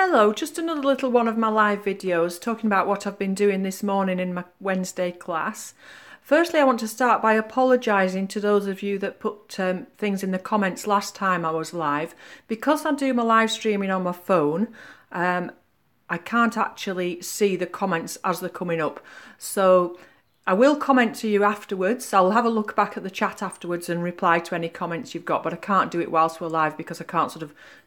Hello, just another little one of my live videos talking about what I've been doing this morning in my Wednesday class. Firstly, I want to start by apologising to those of you that put things in the comments last time I was live. Because I do my live streaming on my phone, I can't actually see the comments as they're coming up. So I will comment to you afterwards. I'll have a look back at the chat afterwards and reply to any comments you've got, but I can't do it whilst we're live because I can't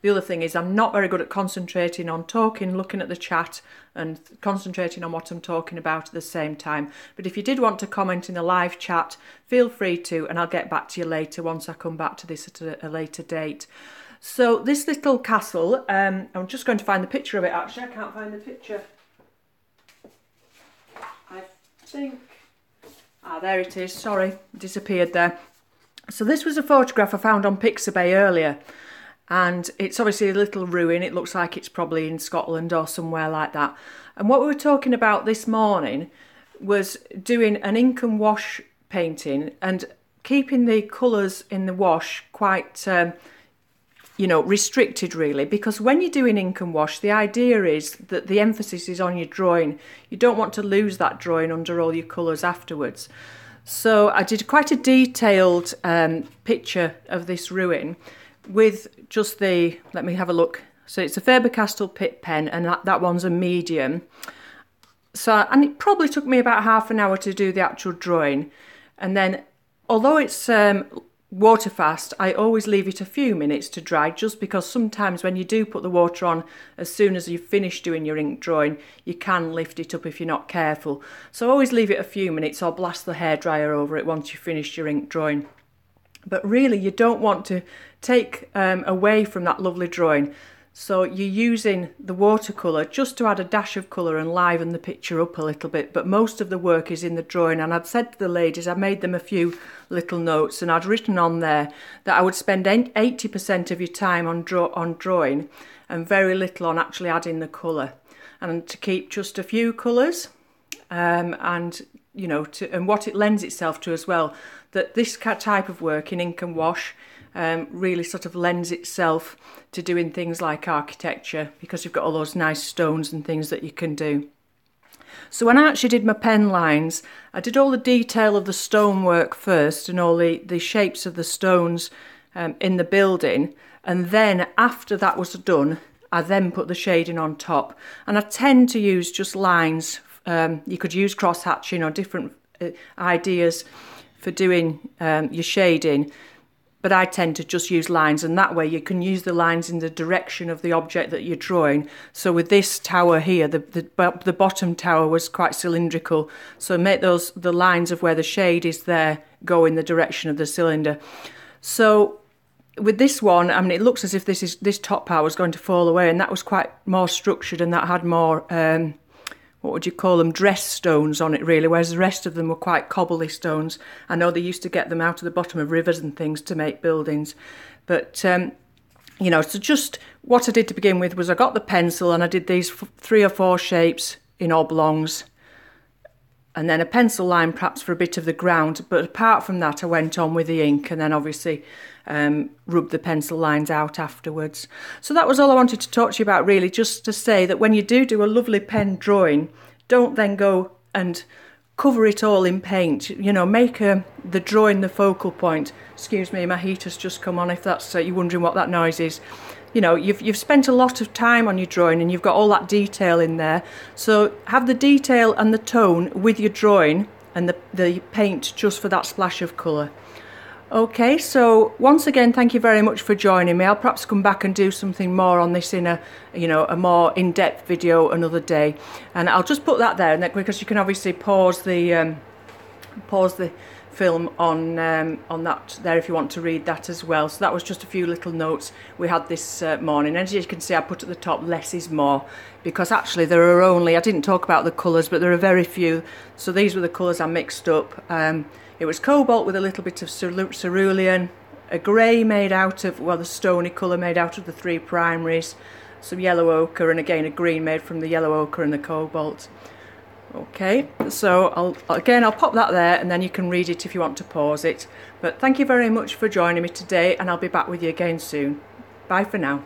the other thing is I'm not very good at concentrating on talking, looking at the chat and concentrating on what I'm talking about at the same time. But if you did want to comment in the live chat, feel free to, and I'll get back to you later once I come back to this at a later date. So this little castle, I'm just going to find the picture of it actually. I can't find the picture. I think... there it is, sorry, disappeared there. So this was a photograph I found on Pixabay earlier, and it's obviously a little ruin. It looks like it's probably in Scotland or somewhere like that. And what we were talking about this morning was doing an ink and wash painting and keeping the colours in the wash quite restricted really, because when you're doing ink and wash, the idea is that the emphasis is on your drawing. You don't want to lose that drawing under all your colours afterwards. So I did quite a detailed picture of this ruin with just let me have a look. So it's a Faber-Castell Pitt pen, and that one's a medium. And it probably took me about half an hour to do the actual drawing. And then, although it's water fast, I always leave it a few minutes to dry, just because sometimes when you do put the water on as soon as you've finished doing your ink drawing, you can lift it up if you're not careful. So always leave it a few minutes or blast the hairdryer over it once you've finished your ink drawing. But really you don't want to take away from that lovely drawing. So you're using the watercolour just to add a dash of colour and liven the picture up a little bit, but most of the work is in the drawing. And I'd said to the ladies, I made them a few little notes, and I'd written on there that I would spend 80% of your time on drawing and very little on actually adding the colour, and to keep just a few colours and what it lends itself to as well, that this type of work in ink and wash really sort of lends itself to doing things like architecture, because you've got all those nice stones and things that you can do. So when I actually did my pen lines, I did all the detail of the stonework first and all the shapes of the stones in the building, and then after that was done, I then put the shading on top. And I tend to use just lines. You could use cross hatching or different ideas for doing your shading, but I tend to just use lines, and that way you can use the lines in the direction of the object that you're drawing. So with this tower here, the bottom tower was quite cylindrical, so make the lines of where the shade is there go in the direction of the cylinder. So with this one, I mean, it looks as if this top part was going to fall away, and that was quite more structured, and that had more what would you call them, dress stones on it really, whereas the rest of them were quite cobbly stones. I know they used to get them out of the bottom of rivers and things to make buildings. But, so just what I did to begin with was I got the pencil and I did these 3 or 4 shapes in oblongs, and then a pencil line perhaps for a bit of the ground. But apart from that, I went on with the ink and then obviously rubbed the pencil lines out afterwards. So that was all I wanted to talk to you about really, just to say that when you do a lovely pen drawing, don't then go and cover it all in paint. Make the drawing the focal point. Excuse me, my heater's just come on, if that's you're wondering what that noise is. You've spent a lot of time on your drawing and you've got all that detail in there. So have the detail and the tone with your drawing, and the paint just for that splash of colour. Okay, so once again, thank you very much for joining me. I'll perhaps come back and do something more on this in a more in-depth video another day. And I'll just put that there, because you can obviously pause the film on that there if you want to read that as well. So that was just a few little notes we had this morning. As you can see, I put at the top, less is more, because actually there are only, I didn't talk about the colours, but there are very few. So these were the colours I mixed up. It was cobalt with a little bit of cerulean, a grey made out of, the stony colour made out of the 3 primaries, some yellow ochre, and again a green made from the yellow ochre and the cobalt. Okay, so I'll pop that there, and then you can read it if you want to pause it. But thank you very much for joining me today, and I'll be back with you again soon. Bye for now.